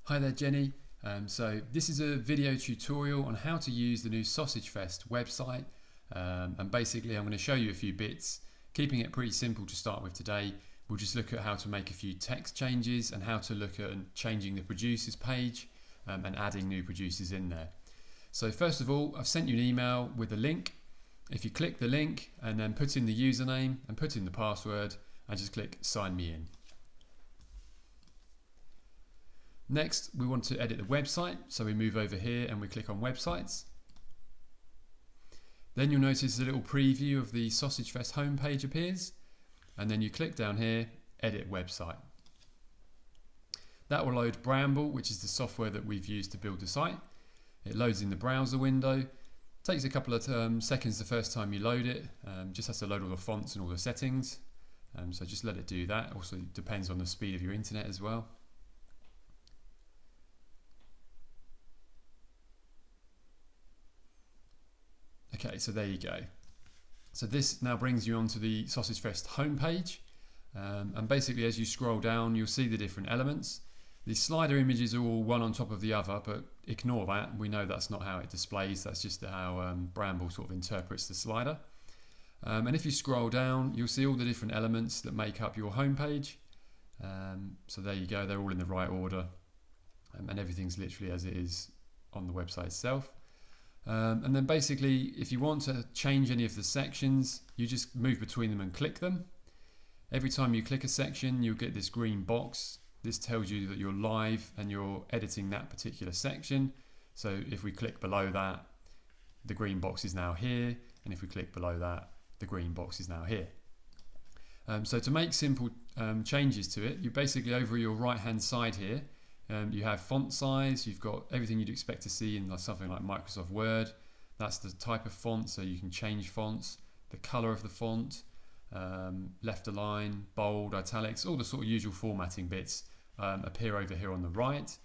Hi there, Jenny. So this is a video tutorial on how to use the new Sausage Fest website, and basically I'm going to show you a few bits, keeping it pretty simple to start with today. We'll just look at how to make a few text changes and how to look at changing the producers page and adding new producers in there. So first of all, I've sent you an email with a link. If you click the link and then put in the username and put in the password and just click sign me in. Next, we want to edit the website, so we move over here and we click on websites. Then you'll notice a little preview of the Sausage Fest homepage appears, and then you click down here, edit website. That will load Bramble, which is the software that we've used to build the site. It loads in the browser window. Takes a couple of seconds the first time you load it. Just has to load all the fonts and all the settings. So just let it do that. Also depends on the speed of your internet as well. Okay, so there you go. So this now brings you onto the Sausage Fest homepage, and basically as you scroll down you'll see the different elements. The slider images are all one on top of the other, but ignore that. We know that's not how it displays, that's just how Bramble sort of interprets the slider. And if you scroll down you'll see all the different elements that make up your homepage. So there you go, they're all in the right order, and everything's literally as it is on the website itself. And then basically if you want to change any of the sections you just move between them and click them. Every time you click a section you'll get this green box. This tells you that you're live and you're editing that particular section. So if we click below that, the green box is now here, and if we click below that, the green box is now here. So to make simple changes to it, you basically over your right hand side here, you have font size, you've got everything you'd expect to see in something like Microsoft Word. That's the type of font, so you can change fonts, the color of the font, left align, bold, italics, all the sort of usual formatting bits appear over here on the right.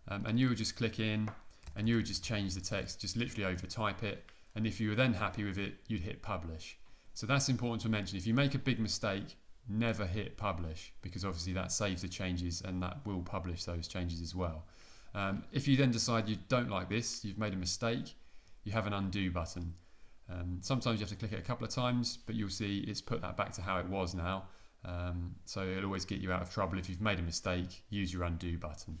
And you would just click in and you would just change the text, just literally over type it. And if you were then happy with it, you'd hit publish. So that's important to mention. If you make a big mistake, never hit publish, because obviously that saves the changes and that will publish those changes as well. If you then decide you don't like this, you've made a mistake, you have an undo button. Sometimes you have to click it a couple of times, but you'll see it's put that back to how it was now. So it'll always get you out of trouble. If you've made a mistake, use your undo button.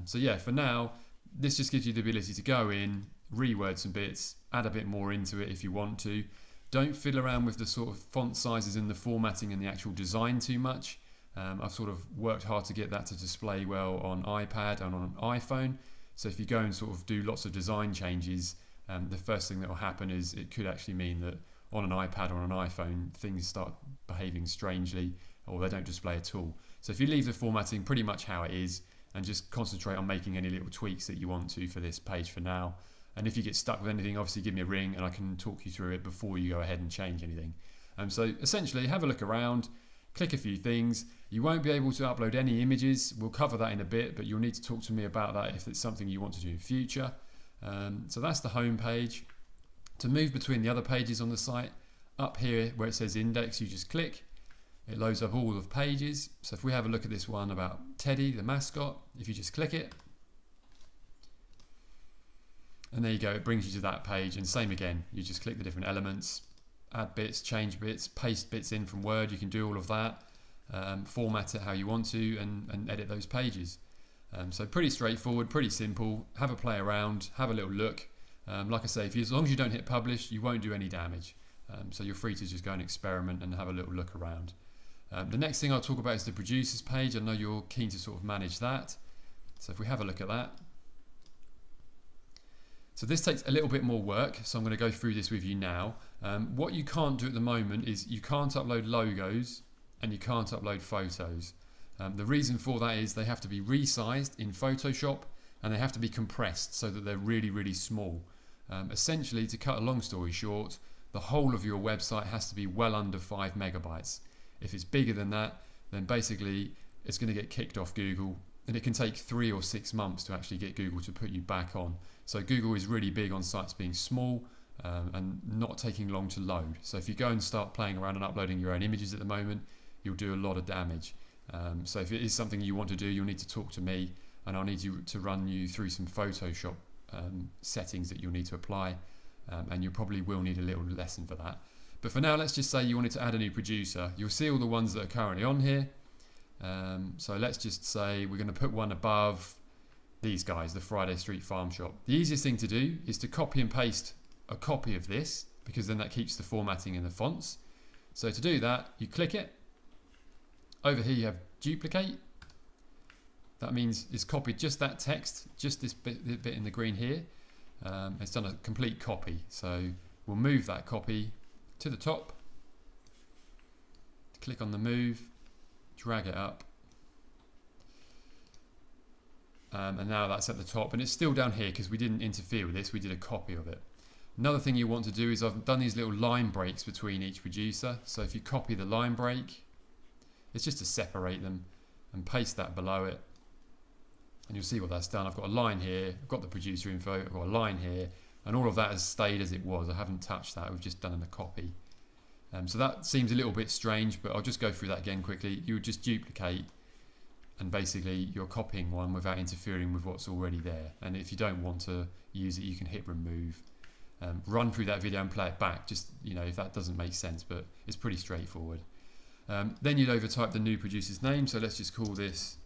So yeah, for now, this just gives you the ability to go in, reword some bits, add a bit more into it if you want to. Don't fiddle around with the sort of font sizes and the formatting and the actual design too much. I've sort of worked hard to get that to display well on iPad and on an iPhone. So if you go and sort of do lots of design changes, the first thing that will happen is it could actually mean that on an iPad or on an iPhone things start behaving strangely, or they don't display at all. So if you leave the formatting pretty much how it is and just concentrate on making any little tweaks that you want to for this page for now. And if you get stuck with anything, obviously give me a ring and I can talk you through it before you go ahead and change anything. So essentially have a look around, click a few things. You won't be able to upload any images. We'll cover that in a bit, but you'll need to talk to me about that if it's something you want to do in future. So that's the home page. To move between the other pages on the site, up here where it says index, you just click. It loads up all of the pages. So if we have a look at this one about Teddy, the mascot, if you just click it, and there you go, it brings you to that page. And same again, you just click the different elements, add bits, change bits, paste bits in from Word. You can do all of that, format it how you want to, and edit those pages. So pretty straightforward, pretty simple. Have a play around, have a little look. Like I say, as long as you don't hit publish, you won't do any damage. So you're free to just go and experiment and have a little look around. The next thing I'll talk about is the producers page. I know you're keen to sort of manage that. So if we have a look at that. So this takes a little bit more work, so I'm going to go through this with you now. What you can't do at the moment is you can't upload logos and you can't upload photos. The reason for that is they have to be resized in Photoshop and they have to be compressed so that they're really, really small. Essentially, to cut a long story short, the whole of your website has to be well under 5 megabytes. If it's bigger than that, then basically it's going to get kicked off Google, and it can take 3 or 6 months to actually get Google to put you back on. So Google is really big on sites being small and not taking long to load. So if you go and start playing around and uploading your own images at the moment, you'll do a lot of damage. So if it is something you want to do, you'll need to talk to me. and I'll need you to run you through some Photoshop settings that you'll need to apply, and you probably will need a little lesson for that. But for now, let's just say you wanted to add a new producer. You'll see all the ones that are currently on here. So let's just say we're going to put one above these guys, the Friday Street Farm Shop. The easiest thing to do is to copy and paste a copy of this, because then that keeps the formatting and the fonts. So to do that, you click it. Over here you have duplicate. That means it's copied just that text, just this bit in the green here. It's done a complete copy. So we'll move that copy to the top. Click on the move, drag it up. And now that's at the top, and it's still down here because we didn't interfere with this, we did a copy of it. Another thing you want to do is I've done these little line breaks between each producer. So if you copy the line break, it's just to separate them, and paste that below it. And you'll see what that's done. I've got a line here, I've got the producer info, I've got a line here, and all of that has stayed as it was. I haven't touched that, we've just done a copy. So that seems a little bit strange, but I'll just go through that again quickly. You would just duplicate, and basically you're copying one without interfering with what's already there. And if you don't want to use it, you can hit remove. Run through that video and play it back, just if that doesn't make sense, but it's pretty straightforward. Then you'd overtype the new producer's name, so let's just call this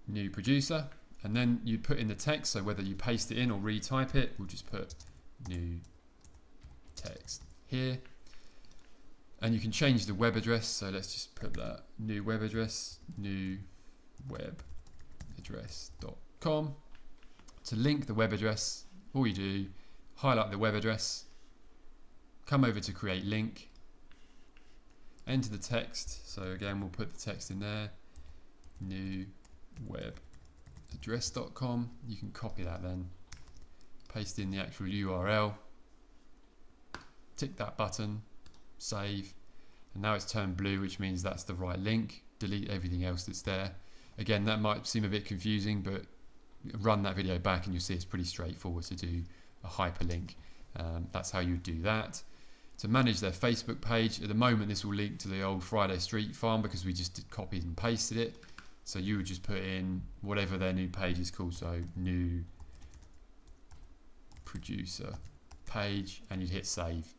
new producer, and then you put in the text. So whether you paste it in or retype it, we'll just put new text here, and you can change the web address. So let's just put that new web address, newaddress.com. To link the web address, all you do, highlight the web address, come over to create link, enter the text. So again, we'll put the text in there, newaddress.com. You can copy that then, paste in the actual URL, tick that button, save, and now it's turned blue, which means that's the right link. Delete everything else that's there. Again, that might seem a bit confusing, but run that video back and you'll see it's pretty straightforward to do a hyperlink. That's how you do that. To manage their Facebook page, at the moment this will link to the old Friday Street Farm because we just copied and pasted it. So you would just put in whatever their new page is called, so new producer page, and you'd hit save.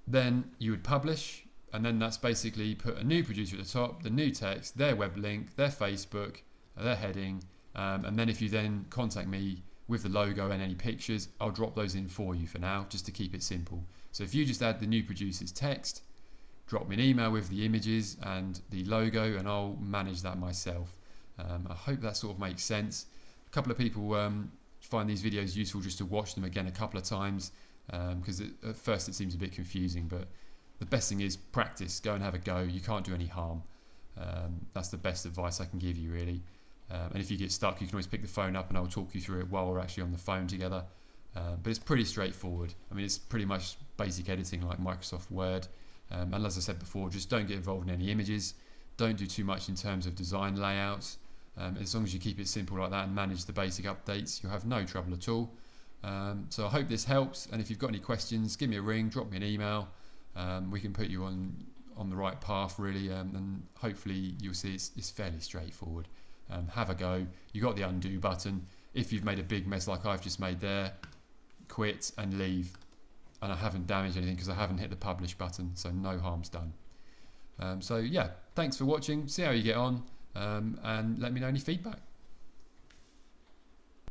Then you would publish, and then that's basically put a new producer at the top, the new text, their web link, their Facebook, their heading, and then if you then contact me with the logo and any pictures, I'll drop those in for you for now, just to keep it simple. So if you just add the new producer's text, drop me an email with the images and the logo, and I'll manage that myself. I hope that sort of makes sense. A couple of people find these videos useful just to watch them again a couple of times, because at first it seems a bit confusing, but the best thing is practice, go and have a go. You can't do any harm. That's the best advice I can give you, really. And if you get stuck, you can always pick the phone up and I'll talk you through it while we're actually on the phone together. But it's pretty straightforward. I mean, it's pretty much basic editing like Microsoft Word. And as I said before, just don't get involved in any images. Don't do too much in terms of design layouts. As long as you keep it simple like that and manage the basic updates, you'll have no trouble at all. So I hope this helps. And if you've got any questions, give me a ring, drop me an email. We can put you on the right path, really. And hopefully you'll see it's fairly straightforward. Have a go. You got the undo button. If you've made a big mess like I've just made there, quit and leave. And I haven't damaged anything because I haven't hit the publish button, so no harm's done. So yeah, thanks for watching. See how you get on, and let me know any feedback.